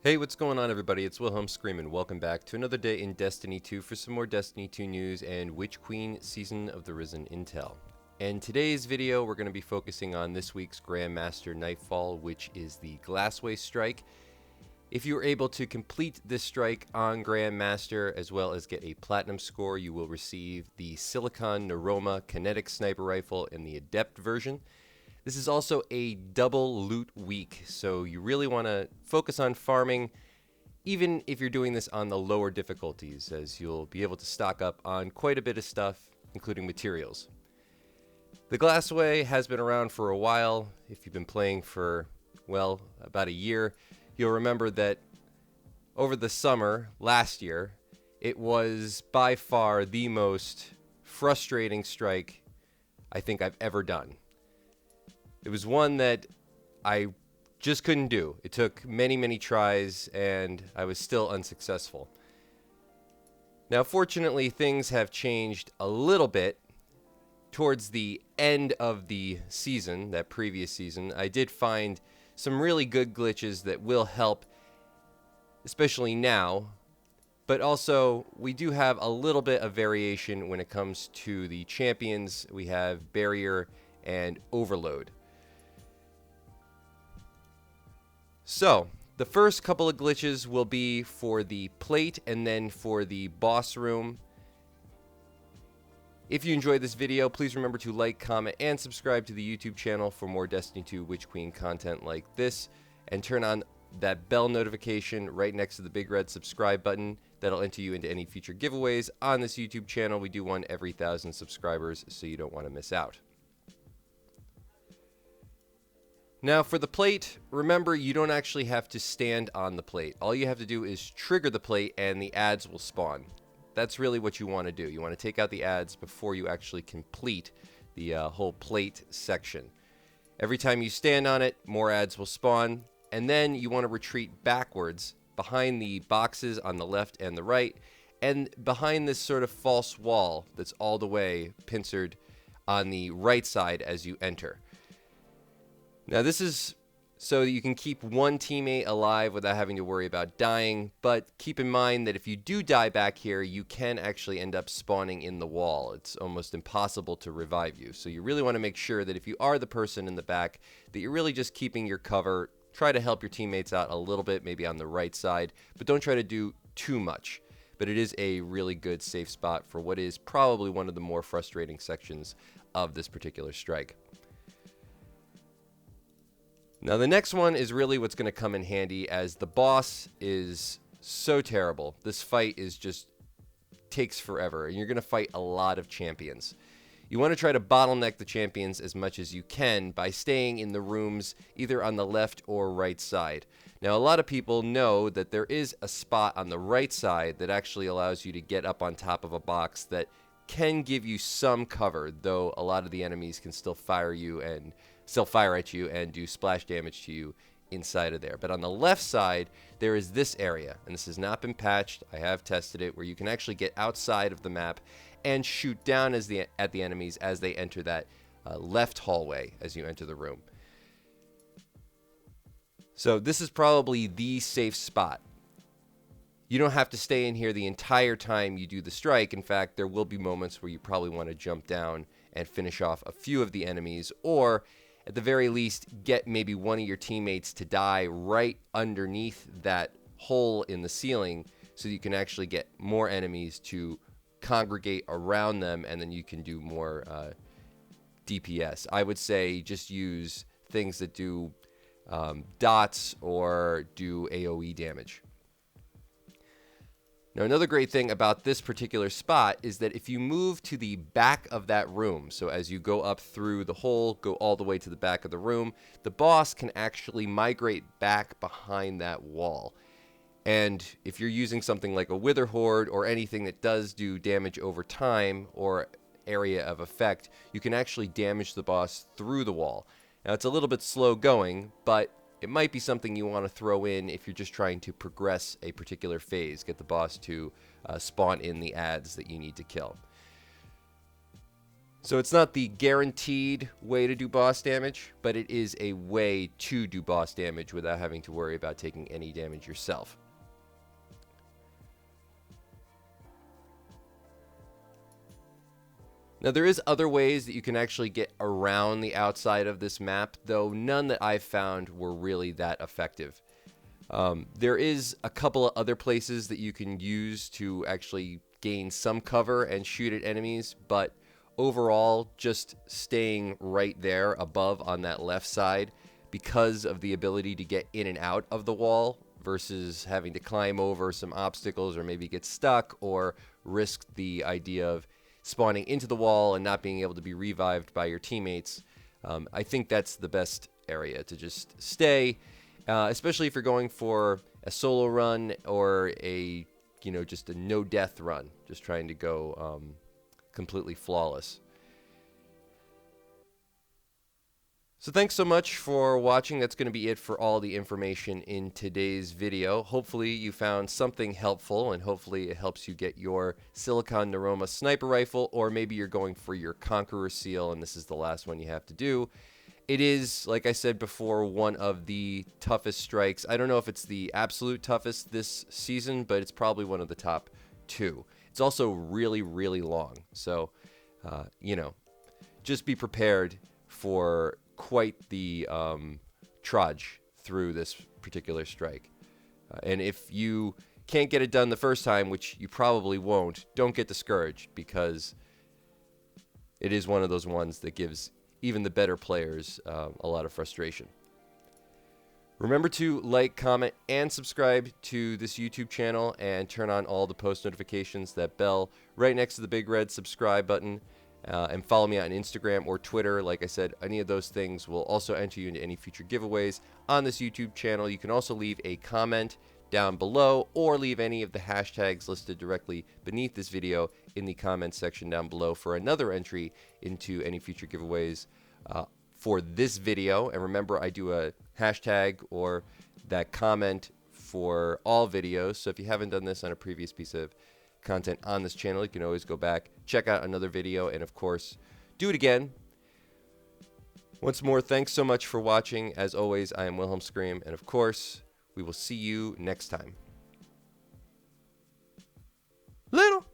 Hey, what's going on, everybody? It's Wilhelm Screamin'. Welcome back to another day in Destiny 2 for some more Destiny 2 news and Witch Queen Season of the Risen intel. In today's video, we're going to be focusing on this week's Grandmaster Nightfall, which is the Glassway strike. If you are able to complete this strike on Grandmaster, as well as get a platinum score, you will receive the Silicon Neuroma Kinetic Sniper Rifle in the Adept version. This is also a double loot week, so you really want to focus on farming, even if you're doing this on the lower difficulties, as you'll be able to stock up on quite a bit of stuff, including materials. The Glassway has been around for a while. If you've been playing for, well, about a year, you'll remember that over the summer last year, it was by far the most frustrating strike I think I've ever done. It was one that I just couldn't do. It took many, many tries, and I was still unsuccessful. Now, fortunately, things have changed a little bit. Towards the end of the season, that previous season, I did find some really good glitches that will help, especially now. But also, we do have a little bit of variation when it comes to the champions. We have Barrier and Overload. So, the first couple of glitches will be for the plate and then for the boss room. If you enjoyed this video, please remember to like, comment, and subscribe to the YouTube channel for more Destiny 2 Witch Queen content like this. And turn on that bell notification right next to the big red subscribe button. That'll enter you into any future giveaways on this YouTube channel. We do one every 1,000 subscribers, so you don't want to miss out. Now for the plate, remember you don't actually have to stand on the plate. All you have to do is trigger the plate and the ads will spawn. That's really what you want to do. You want to take out the ads before you actually complete the whole plate section. Every time you stand on it, more ads will spawn, and then you want to retreat backwards behind the boxes on the left and the right, and behind this sort of false wall that's all the way pincered on the right side as you enter. Now this is so that you can keep one teammate alive without having to worry about dying, but keep in mind that if you do die back here, you can actually end up spawning in the wall. It's almost impossible to revive you. So you really want to make sure that if you are the person in the back, that you're really just keeping your cover. Try to help your teammates out a little bit, maybe on the right side, but don't try to do too much. But it is a really good safe spot for what is probably one of the more frustrating sections of this particular strike. Now the next one is really what's going to come in handy, as the boss is so terrible. This fight is just takes forever, and you're going to fight a lot of champions. You want to try to bottleneck the champions as much as you can by staying in the rooms either on the left or right side. Now a lot of people know that there is a spot on the right side that actually allows you to get up on top of a box that can give you some cover, though a lot of the enemies can still fire at you and do splash damage to you inside of there. But on the left side, there is this area, and this has not been patched. I have tested it, where you can actually get outside of the map and shoot down at the enemies as they enter that left hallway as you enter the room. So this is probably the safe spot. You don't have to stay in here the entire time you do the strike. In fact, there will be moments where you probably want to jump down and finish off a few of the enemies, or at the very least, get maybe one of your teammates to die right underneath that hole in the ceiling so you can actually get more enemies to congregate around them, and then you can do more DPS. I would say just use things that do dots or do AoE damage. Now, another great thing about this particular spot is that if you move to the back of that room, so as you go up through the hole, go all the way to the back of the room, the boss can actually migrate back behind that wall. And if you're using something like a Wither Horde or anything that does do damage over time or area of effect, you can actually damage the boss through the wall. Now, it's a little bit slow going, but it might be something you want to throw in if you're just trying to progress a particular phase, get the boss to spawn in the ads that you need to kill. So it's not the guaranteed way to do boss damage, but it is a way to do boss damage without having to worry about taking any damage yourself. Now, there is other ways that you can actually get around the outside of this map, though none that I've found were really that effective. There is a couple of other places that you can use to actually gain some cover and shoot at enemies, but overall, just staying right there above on that left side, because of the ability to get in and out of the wall versus having to climb over some obstacles or maybe get stuck or risk the idea of spawning into the wall and not being able to be revived by your teammates. I think that's the best area to just stay, especially if you're going for a solo run or a, just a no death run, just trying to go completely flawless. So thanks so much for watching. That's going to be it for all the information in today's video. Hopefully you found something helpful, and hopefully it helps you get your Silicon Neuroma sniper rifle, or maybe you're going for your Conqueror Seal and this is the last one you have to do. It is, like I said before, one of the toughest strikes. I don't know if it's the absolute toughest this season, but it's probably one of the top 2. It's also really, really long. So, just be prepared for quite the trudge through this particular strike. And if you can't get it done the first time, which you probably won't, don't get discouraged, because it is one of those ones that gives even the better players a lot of frustration. Remember to like, comment, and subscribe to this YouTube channel, and turn on all the post notifications, that bell right next to the big red subscribe button. And follow me on Instagram or Twitter. Like I said, any of those things will also enter you into any future giveaways on this YouTube channel. You can also leave a comment down below, or leave any of the hashtags listed directly beneath this video in the comments section down below for another entry into any future giveaways for this video. And remember, I do a hashtag or that comment for all videos. So if you haven't done this on a previous piece of content on this channel, you can always go back, check out another video, and of course, do it again. Once more, thanks so much for watching. As always, I am Wilhelm Scream, and of course, we will see you next time. Little